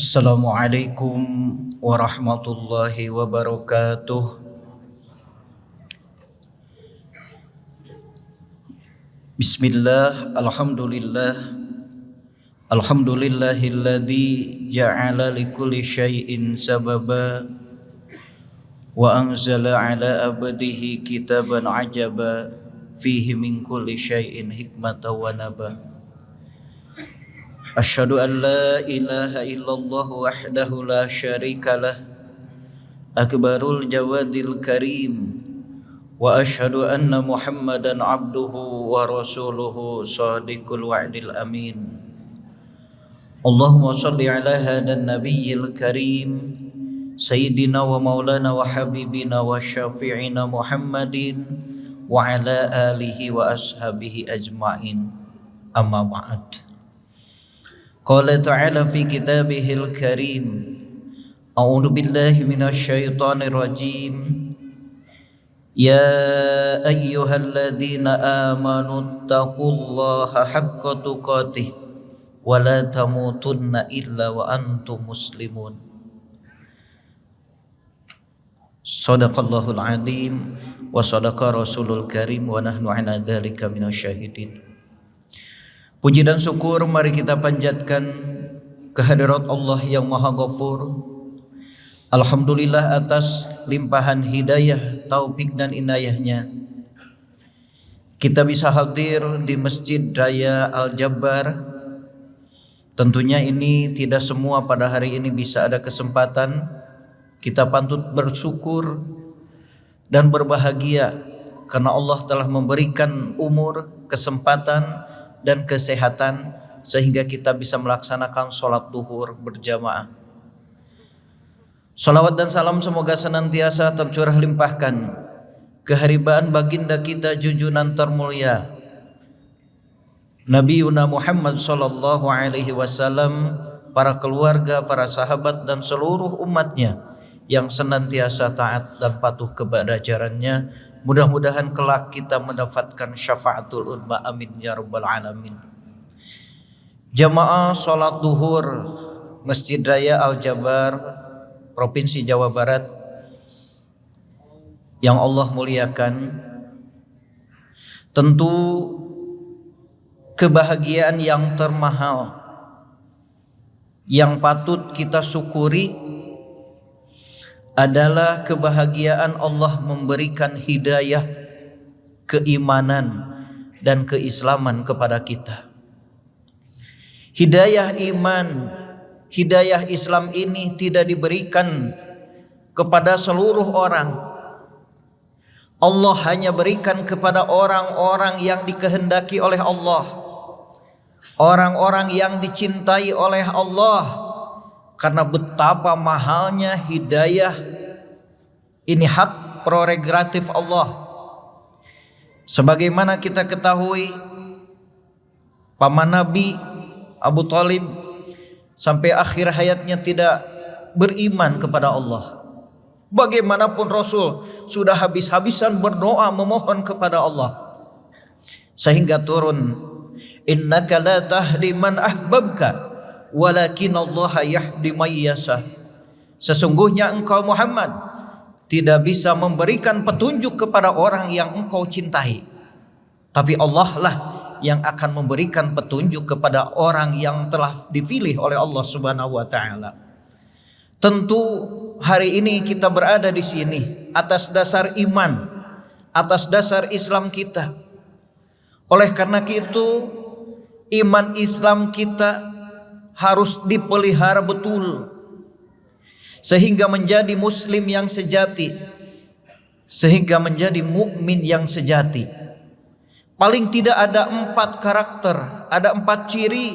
Assalamualaikum warahmatullahi wabarakatuh. Bismillah, alhamdulillahilladzi ja'ala likulli syai'in sababa wa anzala ala abdihi kitaban ajaba fihi min kulli syai'in hikmatan wa naba. Asyhadu an la ilaha illallah wahdahu la syarika lah akbarul jawadil karim wa asyhadu anna muhammadan abduhu wa rasuluhu sadiqul wa'dil amin. Allahumma salli ala hadan nabiyil karim sayyidina wa maulana wa habibina wa syafi'ina muhammadin wa ala alihi wa ashabihi ajma'in, amma ba'd. Qala ta'ala fi kitabihil karim, a'udzu billahi minasy syaithanir rajim. Ya ayyuhalladzina amanu taqullaha haqqa tuqatih wa la tamutunna illa wa antum muslimun. Shadaqallahul azim wa shadaqa rasulul karim wa nahnu ala dzalika minasyahidin. Puji dan syukur mari kita panjatkan kehadirat Allah yang Maha Ghafur. Alhamdulillah atas limpahan hidayah, taufik dan inayahnya kita bisa hadir di Masjid Raya Al-Jabbar. Tentunya ini tidak semua pada hari ini bisa ada kesempatan. Kita patut bersyukur dan berbahagia karena Allah telah memberikan umur, kesempatan dan kesehatan sehingga kita bisa melaksanakan sholat duhur berjamaah. Salawat dan salam semoga senantiasa tercurah limpahkan keharibaan baginda kita junjungan termulia Nabi Yuna Muhammad sallallahu alaihi wasallam, para keluarga, para sahabat dan seluruh umatnya yang senantiasa taat dan patuh kepada ajarannya. Mudah-mudahan kelak kita mendapatkan syafaatul uzma, amin ya rabbal alamin. Jamaah salat duhur Masjid Raya Al-Jabbar, Provinsi Jawa Barat yang Allah muliakan, tentu kebahagiaan yang termahal yang patut kita syukuri adalah kebahagiaan Allah memberikan hidayah, keimanan dan keislaman kepada kita. Hidayah iman, hidayah Islam ini tidak diberikan kepada seluruh orang. Allah hanya berikan kepada orang-orang yang dikehendaki oleh Allah, orang-orang yang dicintai oleh Allah. Karena betapa mahalnya hidayah ini, hak prerogatif Allah. Sebagaimana kita ketahui, paman Nabi Abu Thalib sampai akhir hayatnya tidak beriman kepada Allah. Bagaimanapun Rasul sudah habis-habisan berdoa memohon kepada Allah, sehingga turun, innaka la tahdi man ahbabka walakin Allah yahdi may yasha. Sesungguhnya engkau Muhammad tidak bisa memberikan petunjuk kepada orang yang engkau cintai, tapi Allah lah yang akan memberikan petunjuk kepada orang yang telah dipilih oleh Allah Subhanahu wa taala. Tentu hari ini kita berada di sini atas dasar iman, atas dasar Islam kita. Oleh karena itu, iman Islam kita harus dipelihara betul sehingga menjadi muslim yang sejati, sehingga menjadi mukmin yang sejati. Paling tidak ada 4 karakter, ada 4 ciri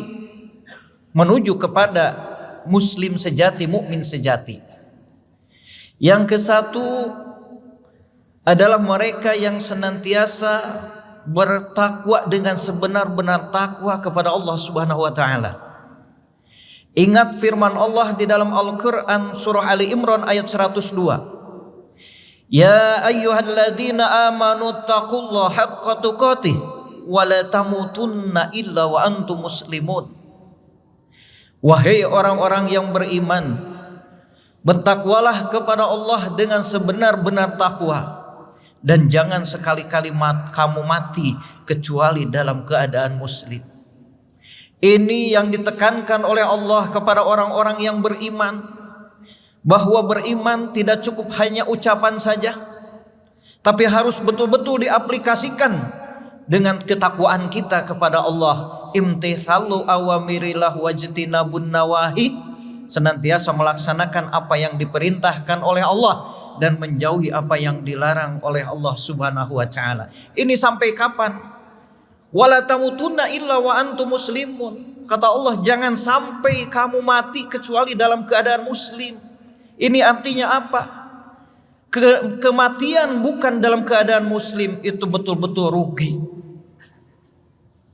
menuju kepada muslim sejati, mukmin sejati. Yang ke-1 adalah mereka yang senantiasa bertakwa dengan sebenar-benar takwa kepada Allah Subhanahu wa taala. Ingat firman Allah di dalam Al-Quran surah Ali Imran ayat 102. Ya ayyuhalladzina amanu taqullaha haqqa tuqatih wa la tamutunna illa wa antum muslimun. Wahai orang-orang yang beriman, bertakwalah kepada Allah dengan sebenar-benar takwa, dan jangan sekali-kali kamu mati kecuali dalam keadaan muslim. Ini yang ditekankan oleh Allah kepada orang-orang yang beriman, bahwa beriman tidak cukup hanya ucapan saja, tapi harus betul-betul diaplikasikan dengan ketakwaan kita kepada Allah. Imtithalu awamirillah wajtinabun nawahi, senantiasa melaksanakan apa yang diperintahkan oleh Allah dan menjauhi apa yang dilarang oleh Allah Subhanahu wa taala. Ini sampai kapan? Wala tamutunna illa wa antum muslimun. Kata Allah, jangan sampai kamu mati kecuali dalam keadaan muslim. Ini artinya apa? Kematian bukan dalam keadaan muslim itu betul-betul rugi.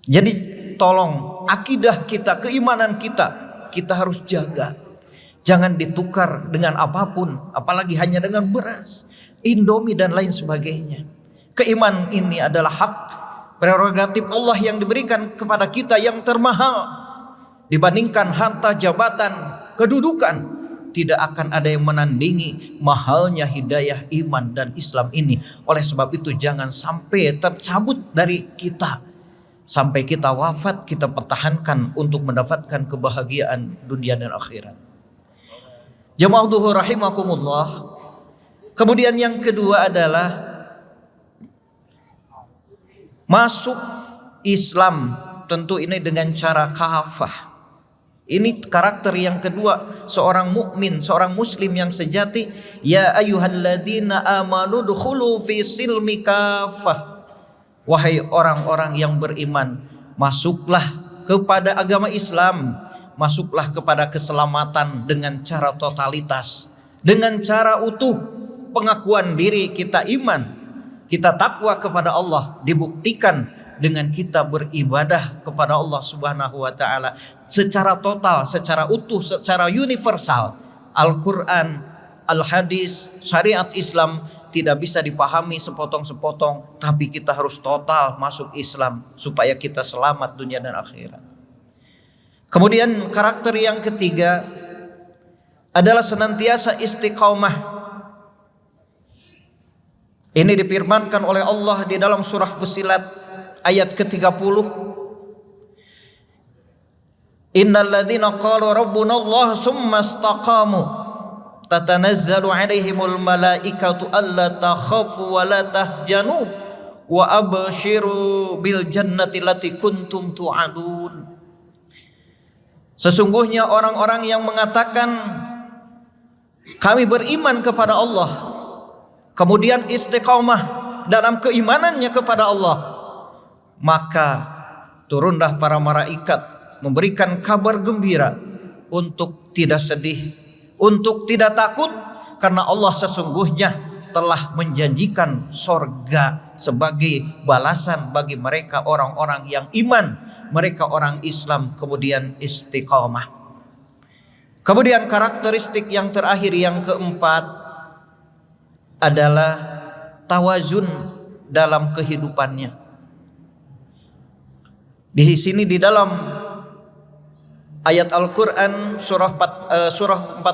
Jadi tolong akidah kita, keimanan kita harus jaga. Jangan ditukar dengan apapun, apalagi hanya dengan beras, Indomie dan lain sebagainya. Keimanan ini adalah hak prerogatif Allah yang diberikan kepada kita yang termahal. Dibandingkan harta, jabatan, kedudukan, tidak akan ada yang menandingi mahalnya hidayah iman dan Islam ini. Oleh sebab itu jangan sampai tercabut dari kita. Sampai kita wafat, kita pertahankan untuk mendapatkan kebahagiaan dunia dan akhirat. Jamaah duhur rahimakumullah. Kemudian yang kedua adalah masuk Islam, tentu ini dengan cara kafah. Ini karakter yang kedua seorang mukmin, seorang muslim yang sejati. Ya ayyuhalladzina amanu dukhulu fi silmi kafah. Wahai orang-orang yang beriman, masuklah kepada agama Islam, masuklah kepada keselamatan dengan cara totalitas, dengan cara utuh. Pengakuan diri kita iman, kita takwa kepada Allah dibuktikan dengan kita beribadah kepada Allah Subhanahu wa taala secara total, secara utuh, secara universal. Al-Qur'an, al-hadis, syariat Islam tidak bisa dipahami sepotong-sepotong, tapi kita harus total masuk Islam supaya kita selamat dunia dan akhirat. Kemudian karakter yang ketiga adalah senantiasa istiqamah. Ini difirmankan oleh Allah di dalam surah Fussilat ayat ke-30. Innal ladzina qalu rabbuna Allah tsumma istaqamu tatanazzalu alaihimul malaikatu alla takhafu wa la tahjanu wa abshiru bil jannati allati kuntum tu'adun. Sesungguhnya orang-orang yang mengatakan kami beriman kepada Allah, kemudian istiqamah dalam keimanannya kepada Allah, maka turunlah para malaikat memberikan kabar gembira untuk tidak sedih, untuk tidak takut, karena Allah sesungguhnya telah menjanjikan sorga sebagai balasan bagi mereka orang-orang yang iman, mereka orang Islam kemudian istiqamah. Kemudian karakteristik yang terakhir yang keempat adalah tawazun dalam kehidupannya. Di sini di dalam ayat Al-Quran surah 41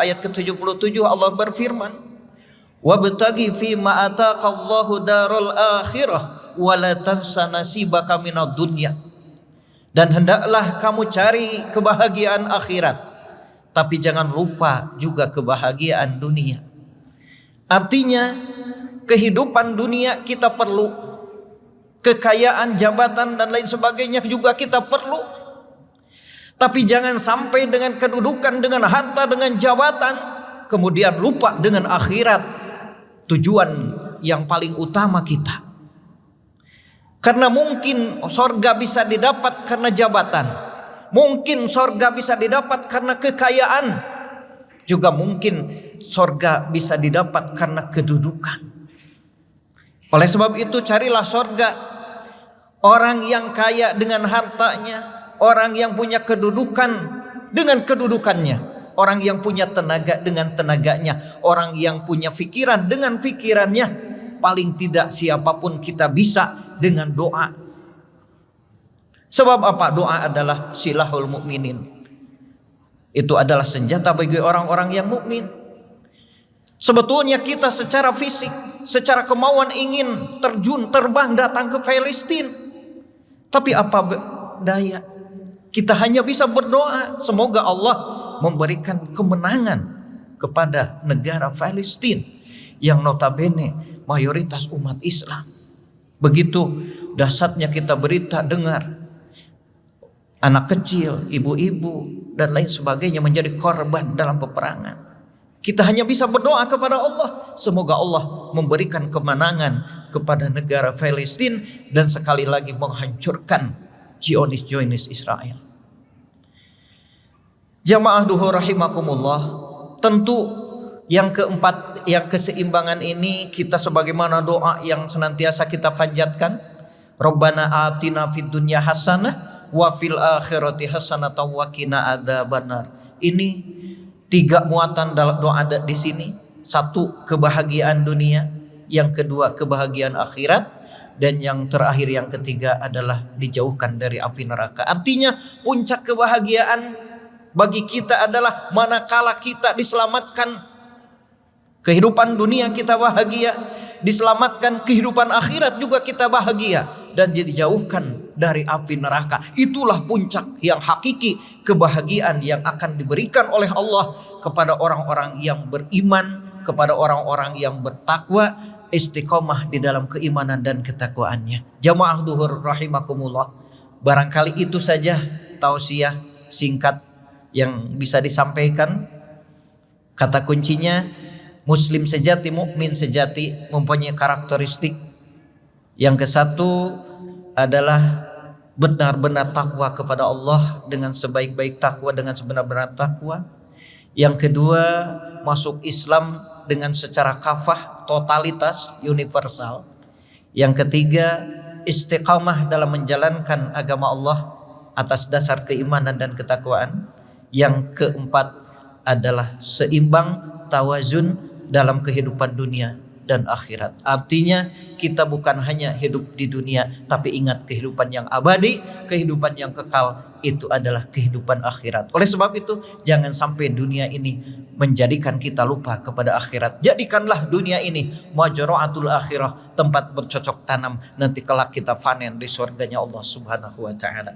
ayat ke-77 Allah berfirman, wabtaghi fima ataqallahu darul akhirah wa la tansa nasibaka minad dunya. Dan hendaklah kamu cari kebahagiaan akhirat, tapi jangan lupa juga kebahagiaan dunia. Artinya kehidupan dunia kita perlu, kekayaan, jabatan dan lain sebagainya juga kita perlu. Tapi jangan sampai dengan kedudukan, dengan harta, dengan jabatan, kemudian lupa dengan akhirat, tujuan yang paling utama kita. Karena mungkin sorga bisa didapat karena jabatan, mungkin sorga bisa didapat karena kekayaan, juga mungkin sorga bisa didapat karena kedudukan. Oleh sebab itu carilah sorga. Orang yang kaya dengan hartanya, orang yang punya kedudukan dengan kedudukannya, orang yang punya tenaga dengan tenaganya, orang yang punya pikiran dengan pikirannya. Paling tidak siapapun kita bisa dengan doa. Sebab apa? Doa adalah silahul mukminin. Itu adalah senjata bagi orang-orang yang mukmin. Sebetulnya kita secara fisik, secara kemauan ingin terjun, terbang, datang ke Palestina. Tapi apa daya? Kita hanya bisa berdoa, semoga Allah memberikan kemenangan kepada negara Palestina yang notabene mayoritas umat Islam. Begitu dahsyatnya kita berita dengar anak kecil, ibu-ibu dan lain sebagainya menjadi korban dalam peperangan. Kita hanya bisa berdoa kepada Allah, semoga Allah memberikan kemenangan kepada negara Palestina dan sekali lagi menghancurkan Zionis Israel. Jamaah duhur rahimakumullah, tentu yang keempat, yang keseimbangan ini kita sebagaimana doa yang senantiasa kita panjatkan, Rabbana atina fid dunya hasanah wa fil akhirati hasanah wa qina adzabannar. Ini 3 muatan dalam doa di sini. 1, kebahagiaan dunia, yang kedua kebahagiaan akhirat, dan yang terakhir yang ketiga adalah dijauhkan dari api neraka. Artinya puncak kebahagiaan bagi kita adalah manakala kita diselamatkan kehidupan dunia, kita bahagia, diselamatkan kehidupan akhirat juga kita bahagia, dan dijauhkan dari api neraka. Itulah puncak yang hakiki kebahagiaan yang akan diberikan oleh Allah kepada orang-orang yang beriman, kepada orang-orang yang bertakwa, istiqomah di dalam keimanan dan ketakwaannya. Jamaah duhur rahimakumullah, barangkali itu saja tausiah singkat yang bisa disampaikan. Kata kuncinya, muslim sejati, mukmin sejati mempunyai karakteristik. Yang ke-1 adalah benar-benar takwa kepada Allah dengan sebaik-baik takwa, dengan sebenar-benar takwa. Yang kedua, masuk Islam dengan secara kafah, totalitas, universal. Yang ketiga, istiqamah dalam menjalankan agama Allah atas dasar keimanan dan ketakwaan. Yang keempat adalah seimbang, tawazun dalam kehidupan dunia dan akhirat. Artinya kita bukan hanya hidup di dunia, tapi ingat kehidupan yang abadi, kehidupan yang kekal, itu adalah kehidupan akhirat. Oleh sebab itu, jangan sampai dunia ini menjadikan kita lupa kepada akhirat. Jadikanlah dunia ini majra'atul akhirah, tempat bercocok tanam, nanti kelak kita panen di surganya Allah Subhanahu wa taala.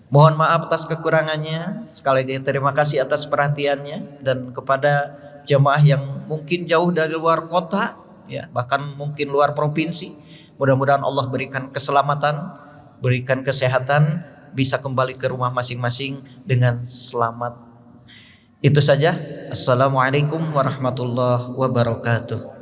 Mohon maaf atas kekurangannya. Sekali lagi terima kasih atas perhatiannya, dan kepada jemaah yang mungkin jauh dari luar kota, ya, bahkan mungkin luar provinsi, mudah-mudahan Allah berikan keselamatan, berikan kesehatan, bisa kembali ke rumah masing-masing dengan selamat. Itu saja. Assalamualaikum warahmatullahi wabarakatuh.